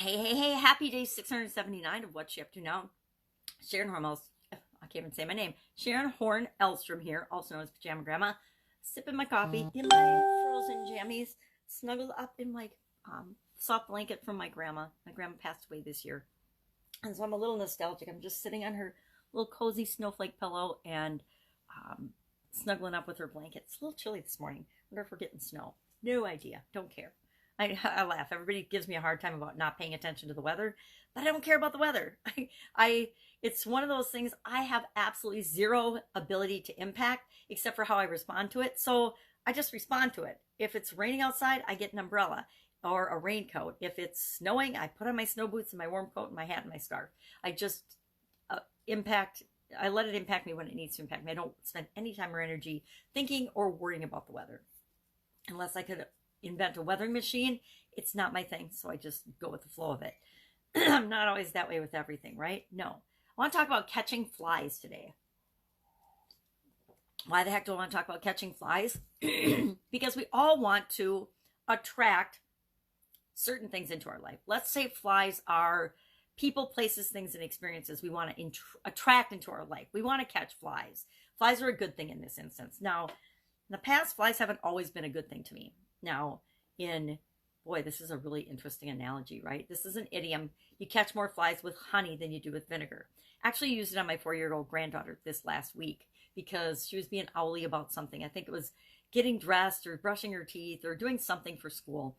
Hey, happy day 679 of What's She Up To Now. Sharon Hormels, I can't even say my name. Sharon Horne-Ellstrom here, also known as Pajama Grandma, sipping my coffee in my frozen jammies, snuggled up in my soft blanket from my grandma. My grandma passed away this year. And so I'm a little nostalgic. I'm just sitting on her little cozy snowflake pillow and snuggling up with her blanket. It's a little chilly this morning. Wonder if we're getting snow. No idea. Don't care. I laugh. Everybody gives me a hard time about not paying attention to the weather, but I don't care about the weather. It's one of those things I have absolutely zero ability to impact except for how I respond to it. So I just respond to it. If it's raining outside, I get an umbrella or a raincoat. If it's snowing, I put on my snow boots and my warm coat and my hat and my scarf. I just impact. I let it impact me when it needs to impact me. I don't spend any time or energy thinking or worrying about the weather. Unless I could invent a weathering machine, it's not my thing, so I just go with the flow of it. I'm not always that way with everything, right? No. I want to talk about catching flies today. Why the heck do I want to talk about catching flies? Because we all want to attract certain things into our life. Let's say flies are people, places, things, and experiences we want to attract into our life. We want to catch flies. Flies are a good thing in this instance. Now, in the past, flies haven't always been a good thing to me. Now, boy, this is a really interesting analogy, right? This is an idiom. You catch more flies with honey than you do with vinegar. Actually used it on my 4-year-old granddaughter this last week because she was being owly about something. I think it was getting dressed or brushing her teeth or doing something for school.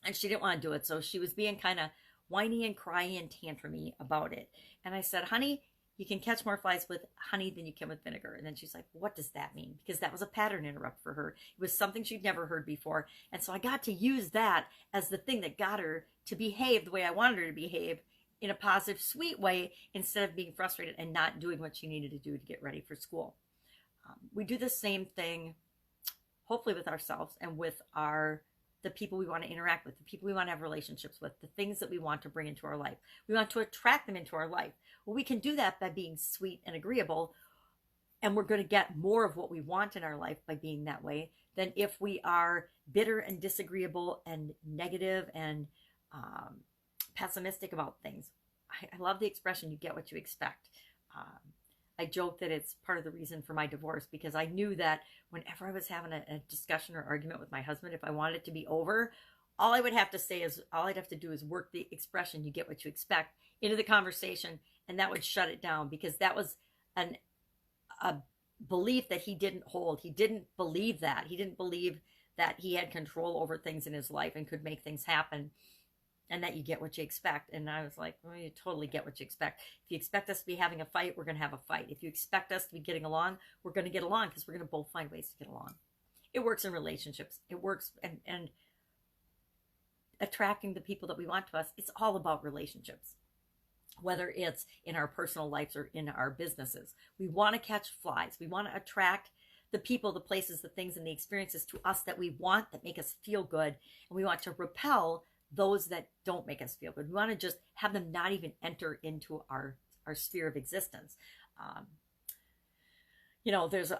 And she didn't want to do it. So she was being kind of whiny and crying and tantrumy about it. And I said, honey, you can catch more flies with honey than you can with vinegar. And then she's like, what does that mean? Because that was a pattern interrupt for her. It was something she'd never heard before. And so I got to use that as the thing that got her to behave the way I wanted her to behave in a positive, sweet way instead of being frustrated and not doing what she needed to do to get ready for school. We do the same thing, hopefully with ourselves and with the people we want to interact with, the people we want to have relationships with, the things that we want to bring into our life. We want to attract them into our life. Well, we can do that by being sweet and agreeable, and we're going to get more of what we want in our life by being that way than if we are bitter and disagreeable and negative and pessimistic about things. I love the expression, you get what you expect. I joke that it's part of the reason for my divorce because I knew that whenever I was having a discussion or argument with my husband, if I wanted it to be over, all I'd have to do is work the expression, you get what you expect, into the conversation, and that would shut it down because that was a belief that he didn't hold. He didn't believe that. He didn't believe that he had control over things in his life and could make things happen. And that you get what you expect. And I was like, well, you totally get what you expect. If you expect us to be having a fight, we're going to have a fight. If you expect us to be getting along, we're going to get along because we're going to both find ways to get along. It works in relationships. It works and attracting the people that we want to us. It's all about relationships, whether it's in our personal lives or in our businesses. We want to catch flies. We want to attract the people, the places, the things, and the experiences to us that we want, that make us feel good. And we want to repel those that don't make us feel good. We want to just have them not even enter into our sphere of existence. There's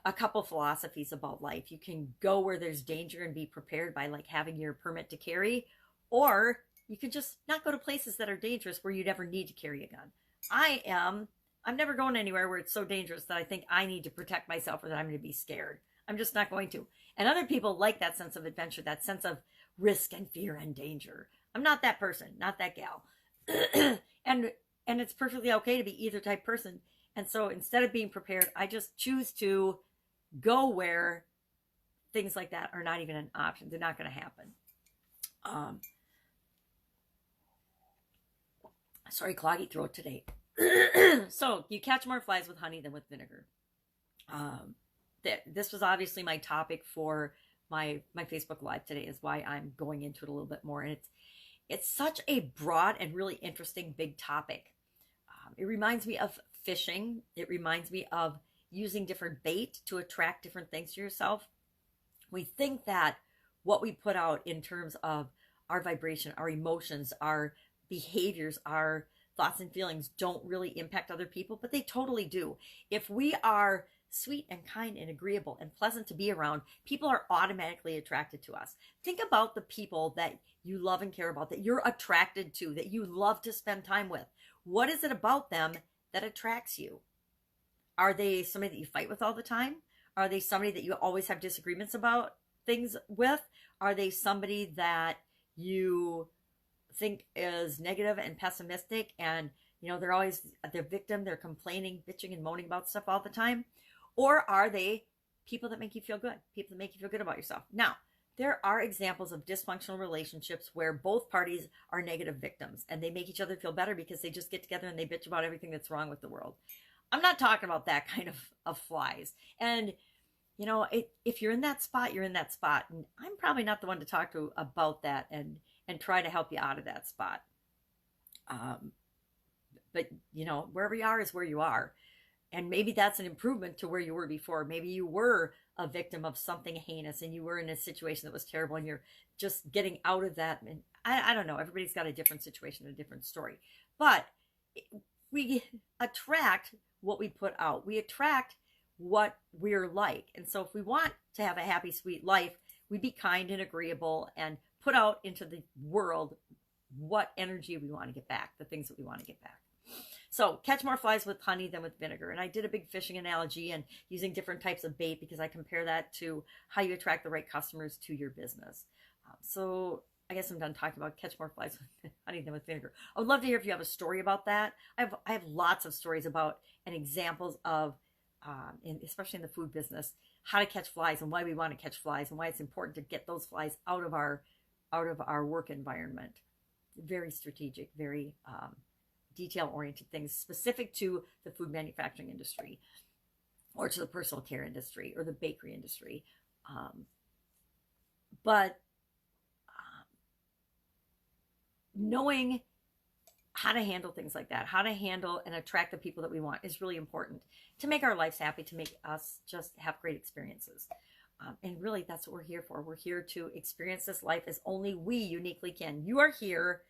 a couple philosophies about life. You can go where there's danger and be prepared by like having your permit to carry, or you can just not go to places that are dangerous where you never need to carry a gun. I'm never going anywhere where it's so dangerous that I think I need to protect myself or that I'm going to be scared. I'm just not going to. And other people like that sense of adventure, that sense of risk and fear and danger. I'm not that person, not that gal. and it's perfectly okay to be either type person. And so instead of being prepared, I just choose to go where things like that are not even an option. They're not going to happen. Sorry, cloggy throat today. So you catch more flies with honey than with vinegar. This was obviously my topic for my Facebook Live today, is why I'm going into it a little bit more. And it's such a broad and really interesting big topic. It reminds me of fishing. It reminds me of using different bait to attract different things to yourself. We think that what we put out in terms of our vibration, our emotions, our behaviors, our thoughts and feelings don't really impact other people, but they totally do. If we are sweet and kind and agreeable and pleasant to be around, people are automatically attracted to us. Think about the people that you love and care about, that you're attracted to, that you love to spend time with. What is it about them that attracts you? Are they somebody that you fight with all the time? Are they somebody that you always have disagreements about things with? Are they somebody that you think is negative and pessimistic, and they're always the victim, they're complaining, bitching, and moaning about stuff all the time? Or are they people that make you feel good, people that make you feel good about yourself? Now, there are examples of dysfunctional relationships where both parties are negative victims and they make each other feel better because they just get together and they bitch about everything that's wrong with the world. I'm not talking about that kind of flies. And if you're in that spot, you're in that spot. And I'm probably not the one to talk to about that and try to help you out of that spot. But wherever you are is where you are. And maybe that's an improvement to where you were before. Maybe you were a victim of something heinous and you were in a situation that was terrible and you're just getting out of that. And I don't know. Everybody's got a different situation, a different story. But we attract what we put out. We attract what we're like. And so if we want to have a happy, sweet life, we be kind and agreeable and put out into the world what energy we want to get back, the things that we want to get back. So catch more flies with honey than with vinegar. And I did a big fishing analogy and using different types of bait because I compare that to how you attract the right customers to your business. So I guess I'm done talking about catch more flies with honey than with vinegar. I would love to hear if you have a story about that. I have lots of stories about and examples of, especially in the food business, how to catch flies and why we want to catch flies and why it's important to get those flies out of our work environment. Very strategic, very detail-oriented things specific to the food manufacturing industry or to the personal care industry or the bakery industry. But knowing how to handle things like that, how to handle and attract the people that we want is really important to make our lives happy, to make us just have great experiences. And really, that's what we're here for. We're here to experience this life as only we uniquely can. You are here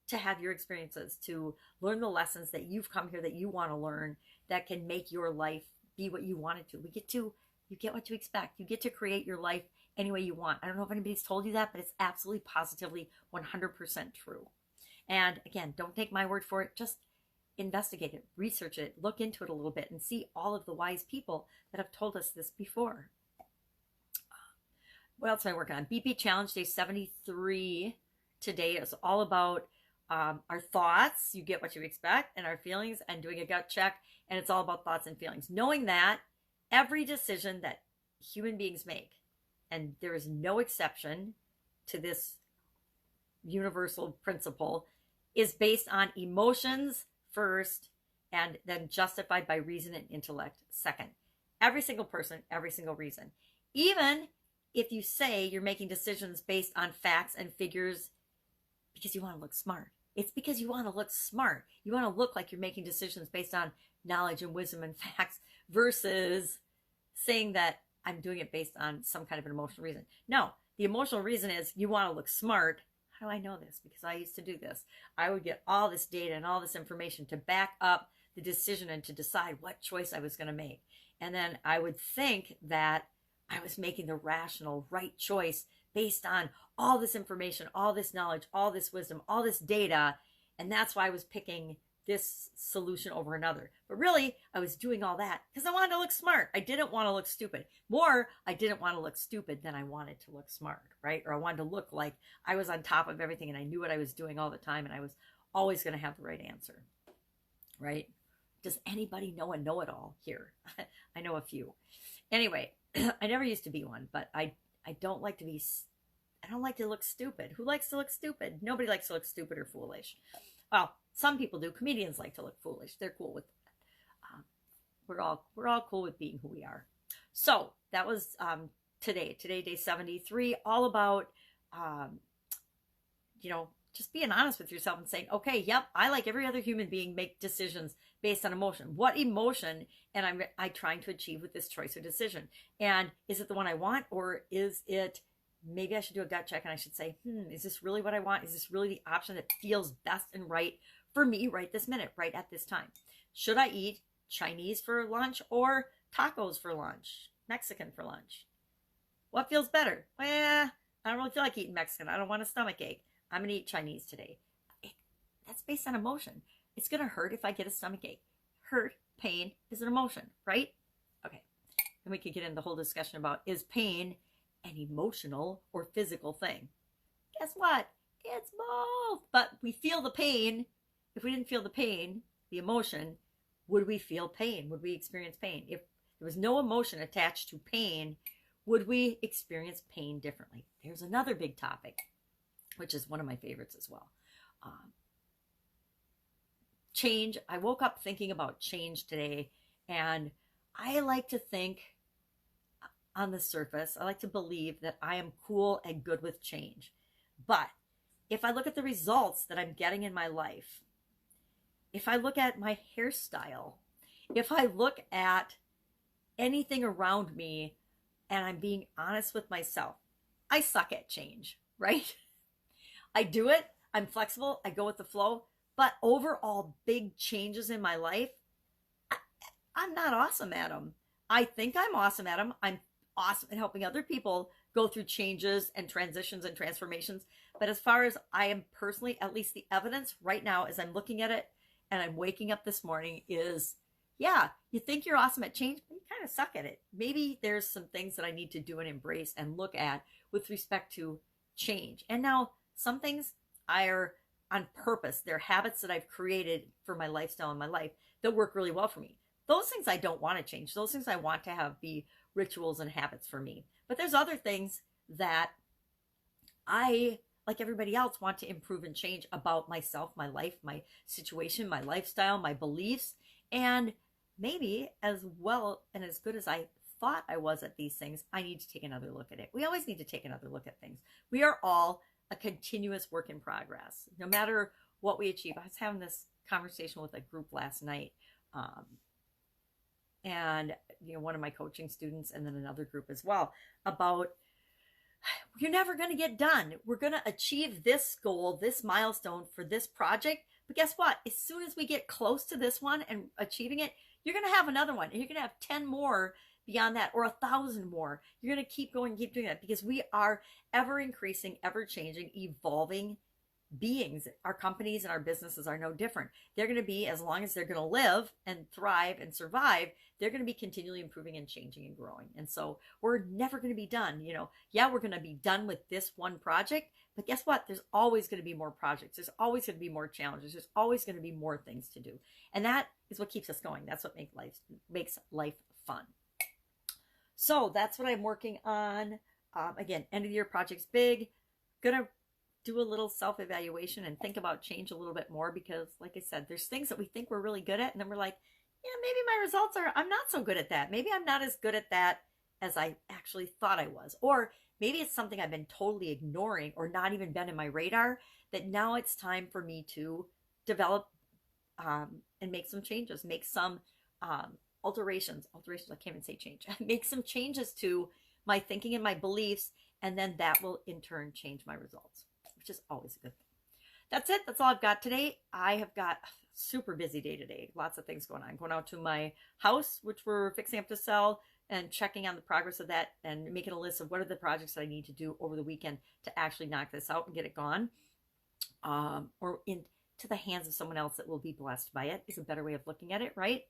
to have your experiences, to learn the lessons that you've come here that you want to learn, that can make your life be what you want it to. You get what you expect. You get to create your life any way you want. I don't know if anybody's told you that, but it's absolutely, positively, 100% true. And again, don't take my word for it. Just investigate it, research it, look into it a little bit, and see all of the wise people that have told us this before. What else am I working on? BP Challenge Day 73 today is all about our thoughts. You get what you expect, and our feelings, and doing a gut check. And it's all about thoughts and feelings. Knowing that every decision that human beings make, and there is no exception to this universal principle, is based on emotions first, and then justified by reason and intellect second. Every single person, every single reason. Even if you say you're making decisions based on facts and figures because you want to look smart. It's because you want to look smart. You want to look like you're making decisions based on knowledge and wisdom and facts versus saying that I'm doing it based on some kind of an emotional reason. No, the emotional reason is you want to look smart. How do I know this? Because I used to do this. I would get all this data and all this information to back up the decision and to decide what choice I was going to make. And then I would think that I was making the rational, right choice based on all this information, all this knowledge, all this wisdom, all this data. And that's why I was picking this solution over another. But really, I was doing all that because I wanted to look smart. I didn't want to look stupid. More, I didn't want to look stupid than I wanted to look smart, right? Or I wanted to look like I was on top of everything and I knew what I was doing all the time and I was always going to have the right answer, right? Does anybody know a know-it-all here? I know a few. Anyway, I never used to be one, but I don't like to be, I don't like to look stupid. Who likes to look stupid? Nobody likes to look stupid or foolish. Well, some people do. Comedians like to look foolish. They're cool with that. We're all cool with being who we are. So that was today, day 73, all about, just being honest with yourself and saying, okay, yep, I, like every other human being, make decisions based on emotion. What emotion am I trying to achieve with this choice or decision? And is it the one I want, or is it, maybe I should do a gut check and I should say, is this really what I want? Is this really the option that feels best and right for me right this minute, right at this time? Should I eat Chinese for lunch or tacos for lunch, Mexican for lunch. What feels better? Well, I don't really feel like eating Mexican. I don't want a stomach ache. I'm going to eat Chinese today. That's based on emotion. It's going to hurt if I get a stomach ache. Hurt, pain is an emotion, right? Okay. Then we could get into the whole discussion about, is pain an emotional or physical thing? Guess what? It's both. But we feel the pain. If we didn't feel the pain, the emotion, would we feel pain? Would we experience pain? If there was no emotion attached to pain, would we experience pain differently? There's another big topic, which is one of my favorites as well. Change. I woke up thinking about change today, and I like to think on the surface, I like to believe that I am cool and good with change. But if I look at the results that I'm getting in my life, if I look at my hairstyle, if I look at anything around me, and I'm being honest with myself, I suck at change, right? I do it. I'm flexible. I go with the flow. But overall, big changes in my life, I'm not awesome at them. I think I'm awesome at them. I'm awesome at helping other people go through changes and transitions and transformations. But as far as I am personally, at least the evidence right now as I'm looking at it and I'm waking up this morning is, yeah, you think you're awesome at change, but you kind of suck at it. Maybe there's some things that I need to do and embrace and look at with respect to change. And now some things are on purpose. They're habits that I've created for my lifestyle and my life that work really well for me. Those things I don't want to change. Those things I want to have be rituals and habits for me. But there's other things that I, like everybody else, want to improve and change about myself, my life, my situation, my lifestyle, my beliefs. And maybe as well and as good as I thought I was at these things, I need to take another look at it. We always need to take another look at things. We are all a continuous work in progress, no matter what we achieve. I was having this conversation with a group last night, and one of my coaching students, and then another group as well, about you're never going to get done. We're going to achieve this goal, this milestone for this project, but guess what? As soon as we get close to this one and achieving it, you're going to have another one, and you're going to have 10 more beyond that, or 1,000 more. You're going to keep going, keep doing that, because we are ever increasing, ever changing, evolving beings. Our companies and our businesses are no different. They're going to be, as long as they're going to live and thrive and survive, they're going to be continually improving and changing and growing. And so we're never going to be done. Yeah, we're going to be done with this one project, but guess what? There's always going to be more projects. There's always going to be more challenges. There's always going to be more things to do. And that is what keeps us going. That's what makes life fun. So that's what I'm working on. Again, end of the year project's big. Gonna do a little self-evaluation and think about change a little bit more, because like I said, there's things that we think we're really good at, and then we're like, yeah, maybe my results are, I'm not so good at that. Maybe I'm not as good at that as I actually thought I was. Or maybe it's something I've been totally ignoring or not even been in my radar, that now it's time for me to develop and make some changes, make some alterations, I can't even say change, make some changes to my thinking and my beliefs, and then that will in turn change my results, which is always a good thing. That's it. That's all I've got today. I have got a super busy day today. Lots of things going on. Going out to my house, which we're fixing up to sell, and checking on the progress of that and making a list of what are the projects that I need to do over the weekend to actually knock this out and get it gone. Or into the hands of someone else that will be blessed by it is a better way of looking at it, right?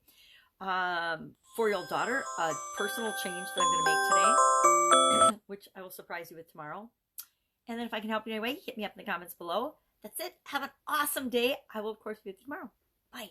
4-year-old daughter, a personal change that I'm going to make today, which I will surprise you with tomorrow. And then if I can help you in any way, hit me up in the comments below. That's it. Have an awesome day. I will, of course, be with you tomorrow. Bye.